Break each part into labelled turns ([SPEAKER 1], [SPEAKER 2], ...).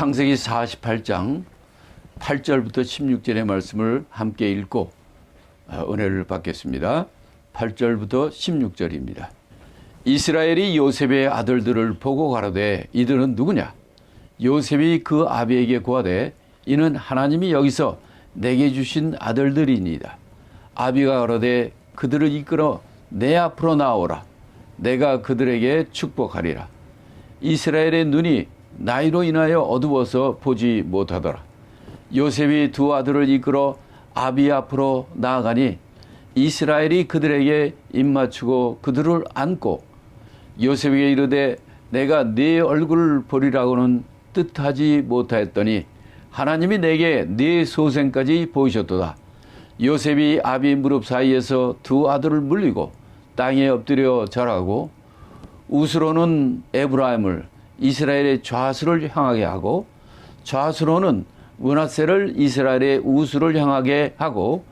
[SPEAKER 1] 창세기 48장 8절부터 16절의 말씀을 함께 읽고 은혜를 받겠습니다. 8절부터 16절입니다. 이스라엘이 요셉의 아들들을 보고 가로되 이들은 누구냐? 요셉이 그 아비에게 고하되 이는 하나님이 여기서 내게 주신 아들들이니이다. 아비가 가로되 그들을 이끌어 내 앞으로 나오라. 내가 그들에게 축복하리라. 이스라엘의 눈이 나이로 인하여 어두워서 보지 못하더라. 요셉이 두 아들을 이끌어 아비 앞으로 나아가니 이스라엘이 그들에게 입맞추고 그들을 안고 요셉에게 이르되 내가 네 얼굴을 보리라고는 뜻하지 못하였더니 하나님이 내게 네 소생까지 보이셨도다. 요셉이 아비 무릎 사이에서 두 아들을 물리고 땅에 엎드려 절하고 우스로는 에브라임을 이스라엘의 좌수를 향하게 하고 좌수로는 므낫세를 이스라엘의 우수를 향하게 하고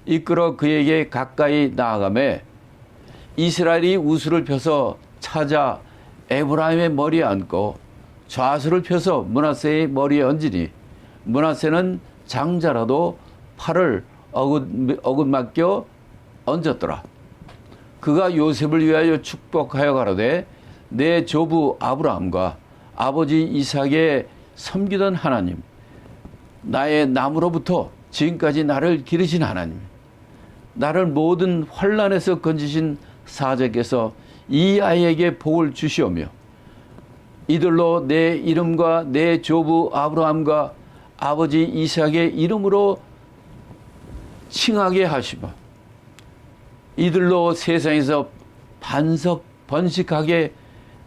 [SPEAKER 1] 이끌어 그에게 가까이 나아가매 이스라엘이 우수를 펴서 찾아 에브라임의 머리에 앉고 좌수를 펴서 므낫세의 머리에 얹으니 므낫세는 장자라도 팔을 어긋맞겨 얹었더라. 그가 요셉을 위하여 축복하여 가로되 내 조부 아브라함과 아버지 이삭의 섬기던 하나님, 나의 남으로부터 지금까지 나를 기르신 하나님, 나를 모든 환난에서 건지신 사자께서 이 아이에게 복을 주시오며 이들로 내 이름과 내 조부 아브라함과 아버지 이삭의 이름으로 칭하게 하시고 이들로 세상에서 번식하게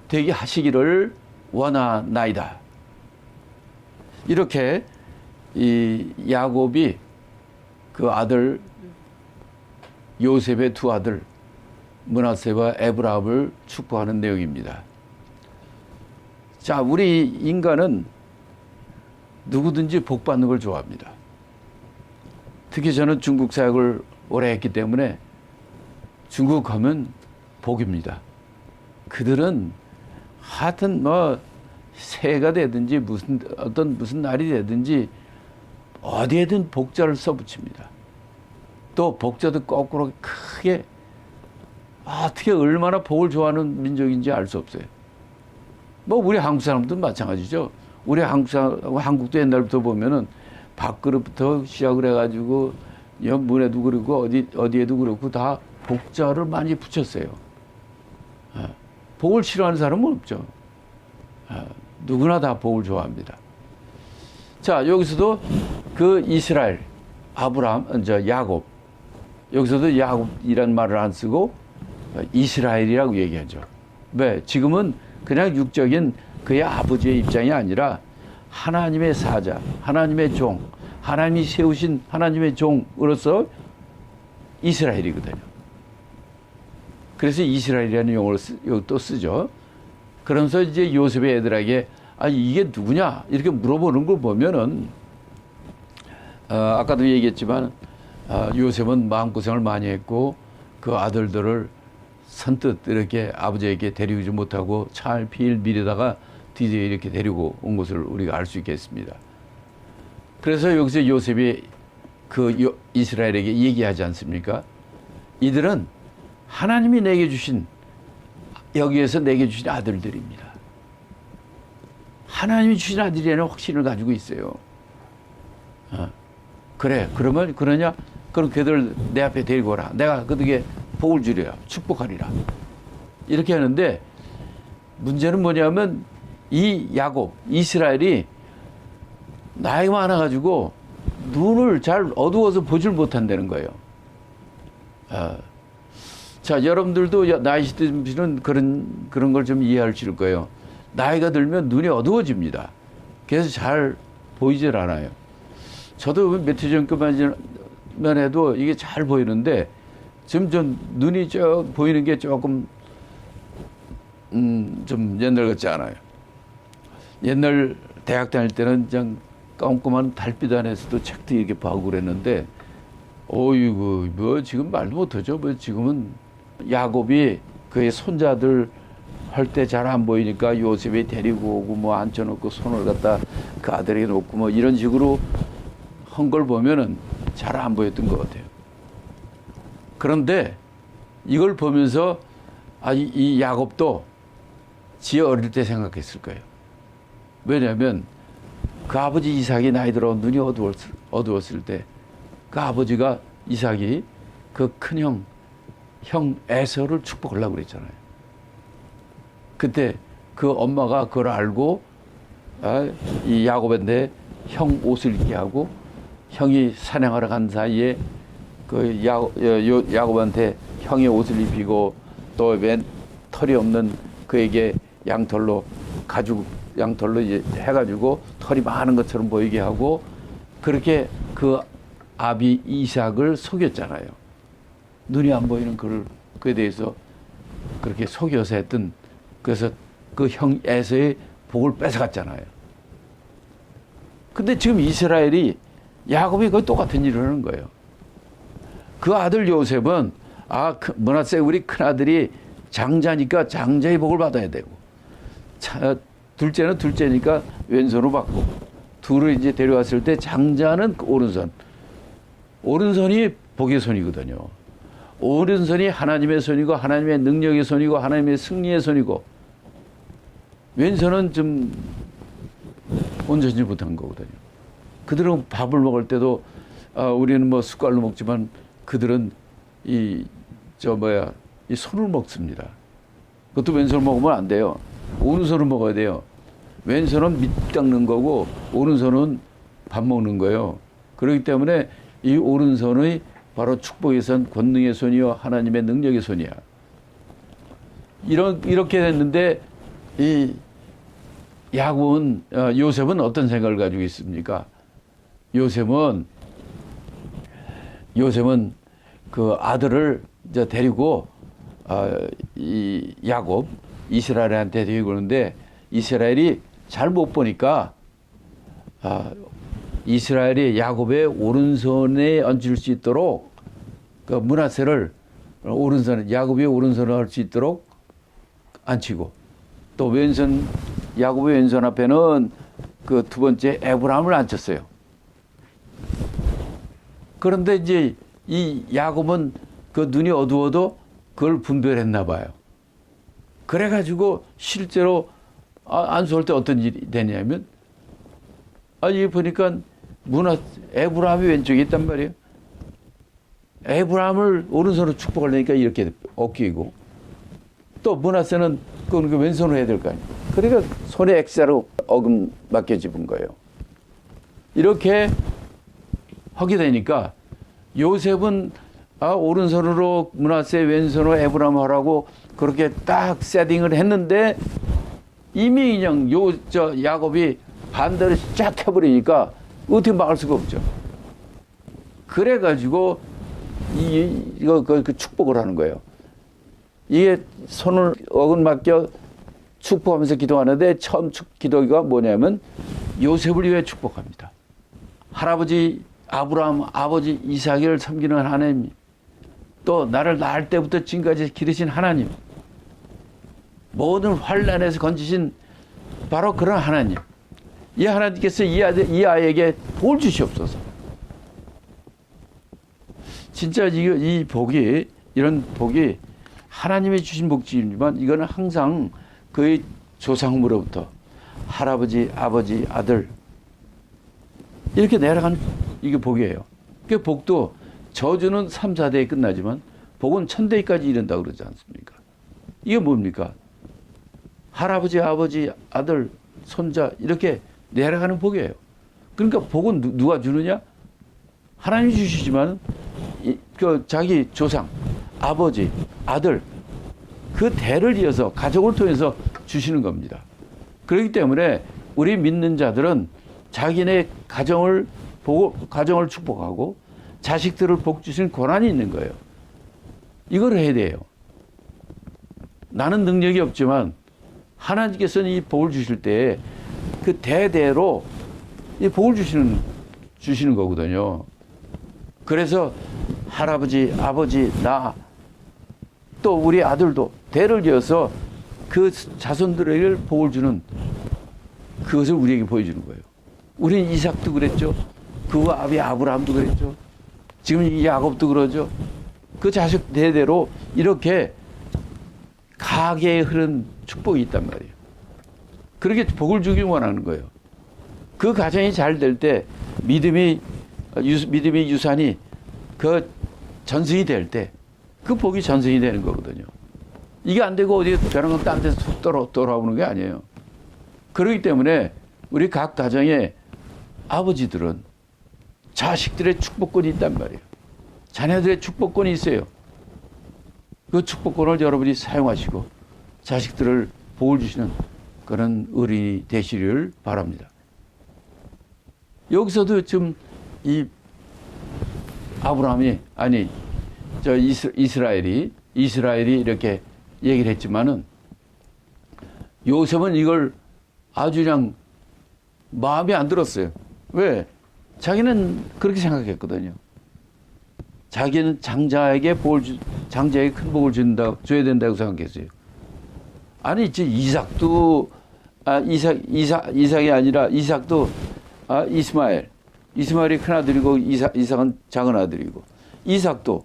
[SPEAKER 1] 되게 하시기를 원하나이다. 이렇게 이 야곱이 그 아들 요셉의 두 아들 므낫세와 에브라임을 축복하는 내용입니다. 자, 우리 인간은 누구든지 복 받는 걸 좋아합니다. 특히 저는 중국 사역을 오래 했기 때문에 중국 가면 복입니다. 그들은 하여튼 뭐 새해가 되든지 무슨 날이 되든지 어디에든 복자를 써붙입니다. 또 복자도 거꾸로 크게 어떻게 얼마나 복을 좋아하는 민족인지 알 수 없어요. 뭐 우리 한국 사람도 마찬가지죠. 우리 한국도 옛날부터 보면은 밥그릇부터 시작을 해가지고 문에도 그렇고 어디에도 그렇고 다 복자를 많이 붙였어요. 복을 싫어하는 사람은 없죠. 누구나 다 복을 좋아합니다. 자, 여기서도 그 이스라엘, 야곱, 여기서도 야곱이란 말을 안 쓰고 이스라엘이라고 얘기하죠. 왜? 지금은 그냥 육적인 그의 아버지의 입장이 아니라 하나님의 사자, 하나님의 종, 하나님이 세우신 하나님의 종으로서 이스라엘이거든요. 그래서 이스라엘이라는 용어를 또 쓰죠. 그러면서 이제 요셉의 애들에게 이게 누구냐 이렇게 물어보는 걸 보면은 아까도 얘기했지만 요셉은 마음고생을 많이 했고 그 아들들을 선뜻 이렇게 아버지에게 데리우지 못하고 찰필 미래다가 드디어 이렇게 데리고 온 것을 우리가 알 수 있겠습니다. 그래서 여기서 요셉이 그 이스라엘에게 얘기하지 않습니까? 이들은 하나님이 내게 주신 여기에서 내게 주신 아들들입니다. 하나님이 주신 아들이라는 확신을 가지고 있어요. 그래, 그러면 그러냐? 그럼 걔들 내 앞에 데리고 오라. 내가 그들에게 복을 주리라. 축복하리라. 이렇게 하는데 문제는 뭐냐면 이 야곱, 이스라엘이 나이가 많아가지고 눈을 잘 어두워서 보질 못한다는 거예요. 자, 여러분들도 나이 드시는 그런 걸 좀 이해하실 거예요. 나이가 들면 눈이 어두워집니다. 그래서 잘 보이질 않아요. 저도 며칠 전까지만 해도 이게 잘 보이는데 지금 좀 눈이 보이는 게 조금 좀 옛날 같지 않아요. 옛날 대학 다닐 때는 그냥 깜깜한 달빛 안에서도 책도 이렇게 보고 그랬는데 어이구 뭐 지금 말도 못하죠. 뭐 지금은 야곱이 그의 손자들 할 때 잘 안 보이니까 요셉이 데리고 오고 뭐 앉혀놓고 손을 갖다 그 아들에게 놓고 뭐 이런 식으로 한 걸 보면은 잘 안 보였던 것 같아요. 그런데 이걸 보면서 이 야곱도 지 어릴 때 생각했을 거예요. 왜냐하면 그 아버지 이삭이 나이 들어 눈이 어두웠을 때 그 아버지가 이삭이 그 큰형 에서를 축복하려고 그랬잖아요. 그때 그 엄마가 그걸 알고 이 야곱한테 형 옷을 입게 하고 형이 사냥하러 간 사이에 그 야곱한테 형의 옷을 입히고 또 웬 털이 없는 그에게 양털로 이제 해가지고 털이 많은 것처럼 보이게 하고 그렇게 그 아비 이삭을 속였잖아요. 눈이 안 보이는 그에 대해서 그렇게 속여서 했던, 그래서 그 형 에서의 복을 뺏어갔잖아요. 근데 지금 이스라엘이 야곱이 그 똑같은 일을 하는 거예요. 그 아들 요셉은 므낫세 우리 큰아들이 장자니까 장자의 복을 받아야 되고, 둘째는 둘째니까 왼손으로 받고, 둘을 이제 데려왔을 때 장자는 오른손이 복의 손이거든요. 오른손이 하나님의 손이고 하나님의 능력의 손이고 하나님의 승리의 손이고, 왼손은 좀 온전히 못한 거거든요. 그들은 밥을 먹을 때도 우리는 뭐 숟갈로 먹지만 그들은 이 손을 먹습니다. 그것도 왼손을 먹으면 안 돼요. 오른손을 먹어야 돼요. 왼손은 밑 닦는 거고 오른손은 밥 먹는 거예요. 그렇기 때문에 이 오른손의 바로 축복의 손, 권능의 손이요 하나님의 능력의 손이야. 이렇게 됐는데 이 야곱은 요셉은 어떤 생각을 가지고 있습니까? 요셉은 그 아들을 이제 데리고 이 야곱 이스라엘한테 데리고 오는데 이스라엘이 잘 못 보니까 이스라엘이 야곱의 오른손에 얹을 수 있도록 그 므낫세를 야곱의 오른손을 할 수 있도록 앉히고, 또 야곱의 왼손 앞에는 그 두 번째 에브라임을 앉혔어요. 그런데 이제 이 야곱은 그 눈이 어두워도 그걸 분별했나 봐요. 그래가지고 실제로 안수할 때 어떤 일이 되냐면 여기 보니까 에브라임이 왼쪽에 있단 말이에요. 에브라임을 오른손으로 축복하려니까 이렇게 어깨이고, 또 므낫세는 그 왼손으로 해야 될 거 아니에요. 그러니까 손에 X자로 어금 맞게 집은 거예요. 이렇게 하게 되니까 요셉은 오른손으로 므낫세, 왼손으로 에브라임 하라고 그렇게 딱 세팅을 했는데 이미 그냥 야곱이 반대로 쫙 해버리니까 어떻게 막을 수가 없죠. 그래가지고 그 축복을 하는 거예요. 이게 손을 어긋맞겨 축복하면서 기도하는데 처음 기도가 뭐냐면 요셉을 위해 축복합니다. 할아버지 아브라함, 아버지 이삭을 섬기는 하나님, 또 나를 낳을 때부터 지금까지 기르신 하나님, 모든 환난에서 건지신 바로 그런 하나님, 이 하나님께서 이 아이에게 복을 주시옵소서. 진짜 이 복이, 이런 복이 하나님이 주신 복지이지만 이거는 항상 그의 조상으로부터 할아버지, 아버지, 아들 이렇게 내려간 이게 복이에요. 그 복도 저주는 3, 4대에 끝나지만 복은 1000대까지 이른다고 그러지 않습니까? 이게 뭡니까? 할아버지, 아버지, 아들, 손자 이렇게 내려가는 복이에요. 그러니까 복은 누가 주느냐? 하나님이 주시지만 그 자기 조상, 아버지, 아들 그 대를 이어서 가족을 통해서 주시는 겁니다. 그렇기 때문에 우리 믿는 자들은 자기네 가정을 축복하고 자식들을 복 주시는 권한이 있는 거예요. 이걸 해야 돼요. 나는 능력이 없지만 하나님께서는 이 복을 주실 때 그 대대로 이 복을 주시는 거거든요. 그래서 할아버지, 아버지, 나, 또 우리 아들도 대를 이어서 그 자손들에게 복을 주는 그것을 우리에게 보여주는 거예요. 우리는 이삭도 그랬죠. 그 아비 아브라함도 그랬죠. 지금 이 야곱도 그러죠. 그 자식 대대로 이렇게 가계에 흐른 축복이 있단 말이에요. 그렇게 복을 주길 원하는 거예요. 그 가정이 잘 될 때 믿음의 유산이 그 전승이 될 때 그 복이 전승이 되는 거거든요. 이게 안 되고 어디 저런 건 딴 데서 툭 돌아오는 게 아니에요. 그렇기 때문에 우리 각 가정의 아버지들은 자식들의 축복권이 있단 말이에요. 자녀들의 축복권이 있어요. 그 축복권을 여러분이 사용하시고 자식들을 복을 주시는 그런 어린이 되시기를 바랍니다. 여기서도 지금 이 아브라함이 아니 저 이스라엘이 이렇게 얘기를 했지만은 요셉은 이걸 아주 그냥 마음에 안 들었어요. 왜? 자기는 그렇게 생각했거든요. 자기는 장자에게 장자에게 큰 복을 줘야 된다고 생각했어요. 아니, 이삭도 이삭이 아니라 이삭도 이스마엘이 큰 아들이고 이삭은 작은 아들이고 이삭도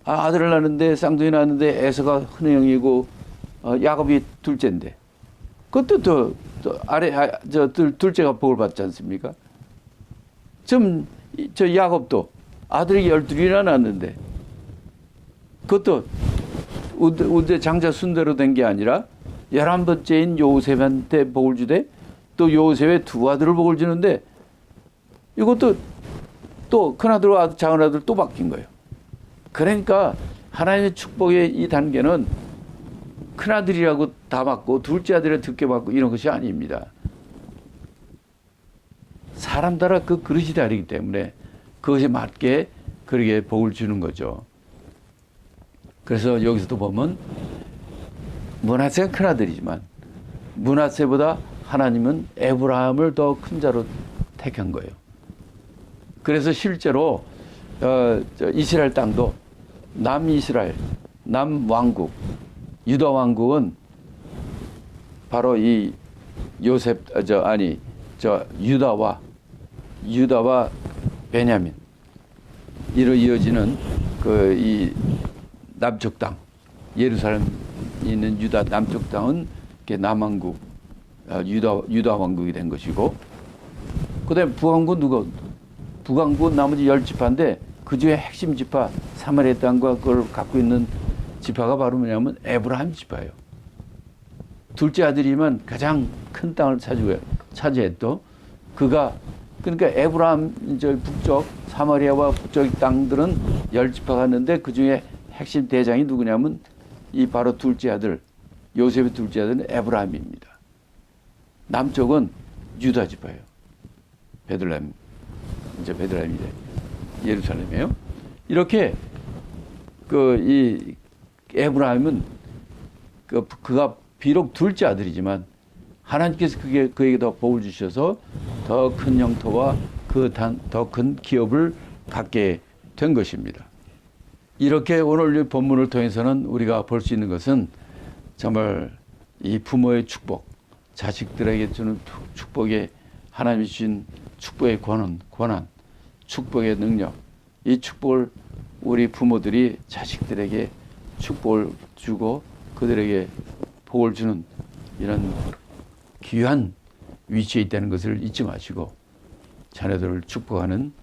[SPEAKER 1] 아들을 낳는데 쌍둥이 낳는데 에서가 흔형이고 야곱이 둘째인데 그것도 또 둘째가 복을 받지 않습니까? 저 야곱도 아들이 12이나 낳았는데 그것도 우대 장자 순대로 된 게 아니라 11번째인 요셉한테 복을 주되 또 요셉의 두 아들을 복을 주는데 이것도 또 큰아들과 작은 아들 또 바뀐 거예요. 그러니까 하나님의 축복의 이 단계는 큰아들이라고 다 받고 둘째 아들을 듣게 받고 이런 것이 아닙니다. 사람 따라 그 그릇이 다르기 때문에 그것에 맞게 그렇게 복을 주는 거죠. 그래서 여기서도 보면 므낫세가 큰아들이지만 므낫세보다 하나님은 에브라함을 더 큰 자로 택한 거예요. 그래서 실제로 이스라엘 땅도 남이스라엘, 남왕국, 유다 왕국은 바로 이 유다와 베냐민 이로 이어지는 이 남쪽 땅, 예루살렘 있는 유다 남쪽 땅은 남왕국, 유다 왕국이 된 것이고, 그다음에 북왕국은 나머지 10지파인데 그 중에 핵심 지파 사마리아 땅과 그걸 갖고 있는 지파가 바로 뭐냐면 에브라임 지파예요. 둘째 아들이면 가장 큰 땅을 차지했던 그러니까 에브라임 북쪽 사마리아와 북쪽 땅들은 10지파가 있는데 그 중에 핵심 대장이 누구냐면 이 바로 둘째 아들 요셉의 둘째 아들은 에브라임입니다. 남쪽은 유다 지파예요. 베들레헴이 예루살렘이에요. 이렇게 이 에브라임은 그가 비록 둘째 아들이지만 하나님께서 그에게 더 복을 주셔서 더 큰 영토와 더 큰 기업을 갖게 된 것입니다. 이렇게 오늘 이 본문을 통해서는 우리가 볼 수 있는 것은 정말 이 부모의 축복, 자식들에게 주는 축복의 하나님이 주신 축복의 권한, 축복의 능력, 이 축복을 우리 부모들이 자식들에게 축복을 주고 그들에게 복을 주는 이런 귀한 위치에 있다는 것을 잊지 마시고 자녀들을 축복하는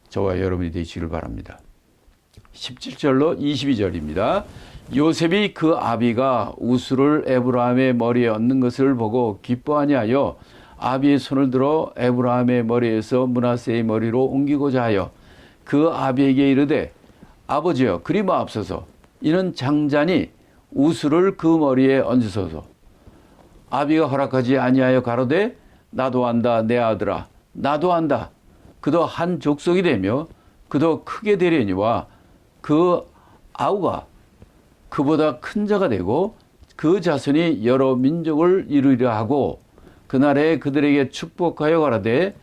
[SPEAKER 1] 저와 여러분이 되시기를 바랍니다. 17절로 22절입니다. 요셉이 그 아비가 우스를 에브라함의 머리에 얹는 것을 보고 기뻐하니 하여 아비의 손을 들어 에브라함의 머리에서 므낫세의 머리로 옮기고자 하여 그 아비에게 이르되 아버지여 그리 마옵소서 이는 장자니 우스를 그 머리에 얹으소서. 아비가 허락하지 아니하여 가로되 나도 안다 내 아들아 나도 안다. 그도 한 족속이 되며 그도 크게 되려니와 그 아우가 그보다 큰 자가 되고 그 자손이 여러 민족을 이루리라 하고 그날에 그들에게 축복하여 가라되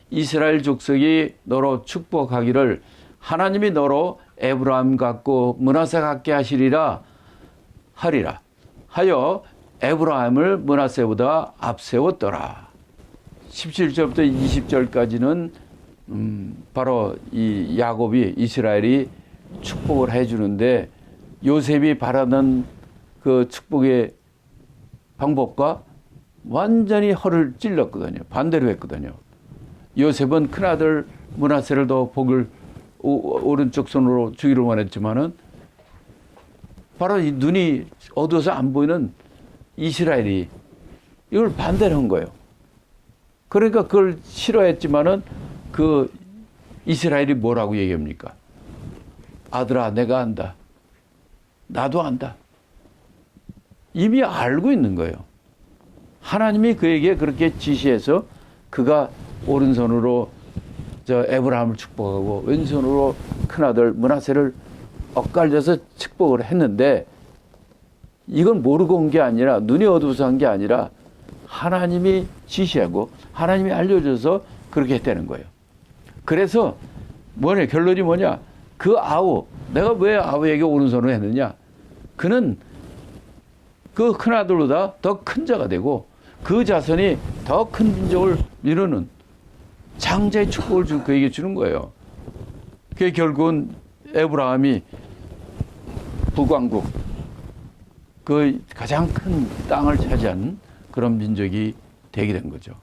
[SPEAKER 1] 이스라엘 족속이 너로 축복하기를 하나님이 너로 에브라임 같고 므낫세 같게 하시리라 하리라 하여 에브라임을 므낫세보다 앞세웠더라. 17절부터 20절까지는 바로 이 야곱이 이스라엘이 축복을 해주는데 요셉이 바라는 그 축복의 방법과 완전히 허를 찔렀거든요. 반대로 했거든요. 요셉은 큰아들 므낫세를 더 복을 오른쪽 손으로 주기를 원했지만은 바로 이 눈이 어두워서 안 보이는 이스라엘이 이걸 반대로 한 거예요. 그러니까 그걸 싫어했지만은 그 이스라엘이 뭐라고 얘기합니까? 아들아, 내가 안다. 나도 안다. 이미 알고 있는 거예요. 하나님이 그에게 그렇게 지시해서 그가 오른손으로 저 에브라함을 축복하고 왼손으로 큰아들 므낫세를 엇갈려서 축복을 했는데 이건 모르고 온 게 아니라 눈이 어두워서 한 게 아니라 하나님이 지시하고 하나님이 알려줘서 그렇게 했다는 거예요. 그래서 뭐냐 결론이 뭐냐 그 아우 내가 왜 아우에게 오른손을 했느냐 그는 그 큰아들보다 더 큰 자가 되고 그 자손이 더 큰 민족을 이루는 장자의 축복을 그에게 주는 거예요. 그게 결국은 에브라함이 북왕국 그 가장 큰 땅을 차지한 그런 민족이 되게 된 거죠.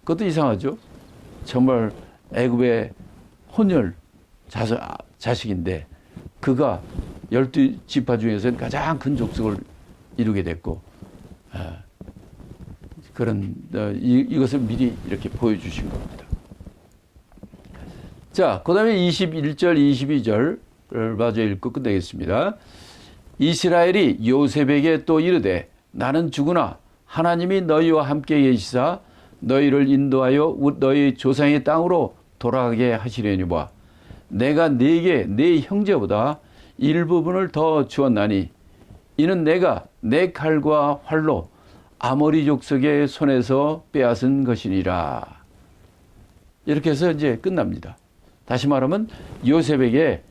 [SPEAKER 1] 그것도 이상하죠. 정말 애굽의 혼혈 자식인데 그가 12지파 중에서는 가장 큰 족속을 이루게 됐고 그런 이것을 미리 이렇게 보여주신 겁니다. 자, 그 다음에 21절, 22절을 마저 읽고 끝내겠습니다. 이스라엘이 요셉에게 또 이르되 나는 죽으나 하나님이 너희와 함께 계시사 너희를 인도하여 너희 조상의 땅으로 돌아가게 하시려니와 내가 네게 네 형제보다 일부분을 더 주었나니 이는 내가 내 칼과 활로 아모리 족속의 손에서 빼앗은 것이니라. 이렇게 해서 이제 끝납니다. 다시 말하면 요셉에게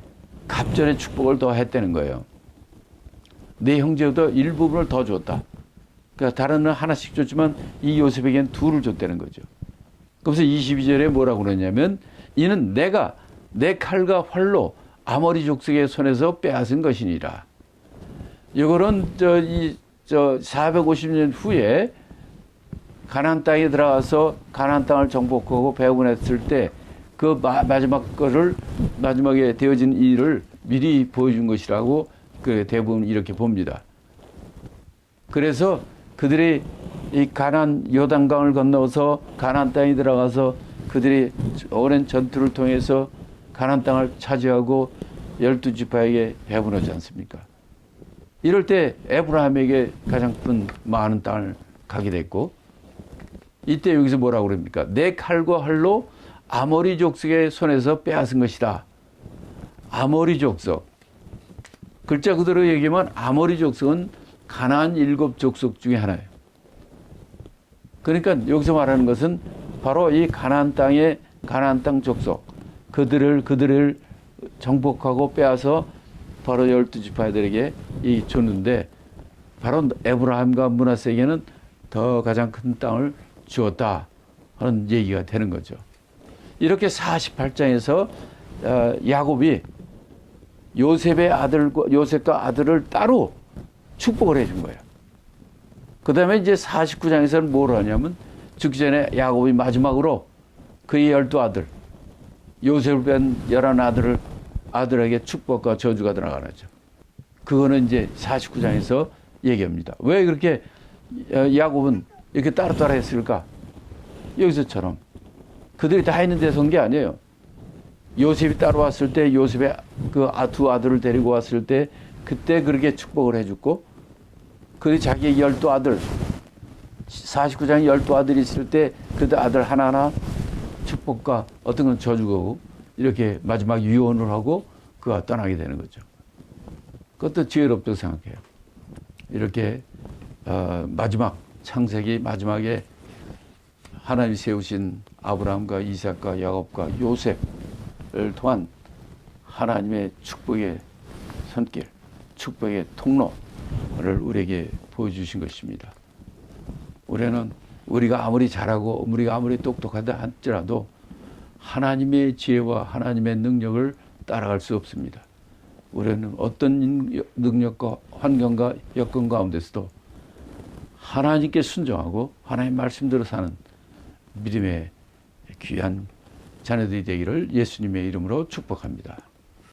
[SPEAKER 1] 갑절의 축복을 더 했다는 거예요. 내 형제보다 일부분을 더 줬다. 그러니까 다른은 하나씩 줬지만 이 요셉에게는 둘을 줬다는 거죠. 그래서 22절에 뭐라고 그러냐면 이는 내가 내 칼과 활로 아모리 족속의 손에서 빼앗은 것이니라. 이거는 450년 후에 가나안 땅에 들어가서 가나안 땅을 정복하고 배분했을 때 그 마지막에 되어진 일을 미리 보여준 것이라고 그 대부분 이렇게 봅니다. 그래서 그들이 이 가나안 요단강을 건너서 가나안 땅에 들어가서 그들이 오랜 전투를 통해서 가나안 땅을 차지하고 12지파에게 배분하지 않습니까? 이럴 때 에브라함에게 가장 큰 많은 땅을 가게 됐고 이때 여기서 뭐라고 그럽니까? 내 칼과 활로 아모리 족속의 손에서 빼앗은 것이다. 아모리 족속. 글자 그대로 얘기하면 아모리 족속은 가나안 7족속 중에 하나예요. 그러니까 여기서 말하는 것은 바로 이 가나안 땅의 가나안 땅 족속. 그들을 정복하고 빼앗아 바로 12지파들에게 줬는데 바로 에브라함과 므낫세에게는 더 가장 큰 땅을 주었다 하는 얘기가 되는 거죠. 이렇게 48장에서 야곱이 요셉과 아들을 따로 축복을 해준 거예요. 그 다음에 이제 49장에서는 뭘 하냐면 죽기 전에 야곱이 마지막으로 그의 12아들 요셉을 뺀 11아들에게 축복과 저주가 들어가죠. 그거는 이제 49장에서 얘기합니다. 왜 그렇게 야곱은 이렇게 따로따로 했을까? 여기서처럼 그들이 다 있는 데서 온 게 아니에요. 요셉이 따로 왔을 때 요셉의 그 두 아들을 데리고 왔을 때 그때 그렇게 축복을 해줬고 그리고 자기의 12아들 49장에 12아들이 있을 때 그 아들 하나하나 축복과 어떤 건 저주고 이렇게 마지막 유언을 하고 그가 떠나게 되는 거죠. 그것도 지혜롭다고 생각해요. 이렇게 마지막 창세기 마지막에 하나님이 세우신 아브라함과 이삭과 야곱과 요셉을 통한 하나님의 축복의 손길, 축복의 통로를 우리에게 보여주신 것입니다. 우리는 우리가 아무리 잘하고 우리가 아무리 똑똑하다 할지라도 하나님의 지혜와 하나님의 능력을 따라갈 수 없습니다. 우리는 어떤 능력과 환경과 여건 가운데서도 하나님께 순종하고 하나님 말씀대로 사는 믿음의 귀한 자녀들이 되기를 예수님의 이름으로 축복합니다.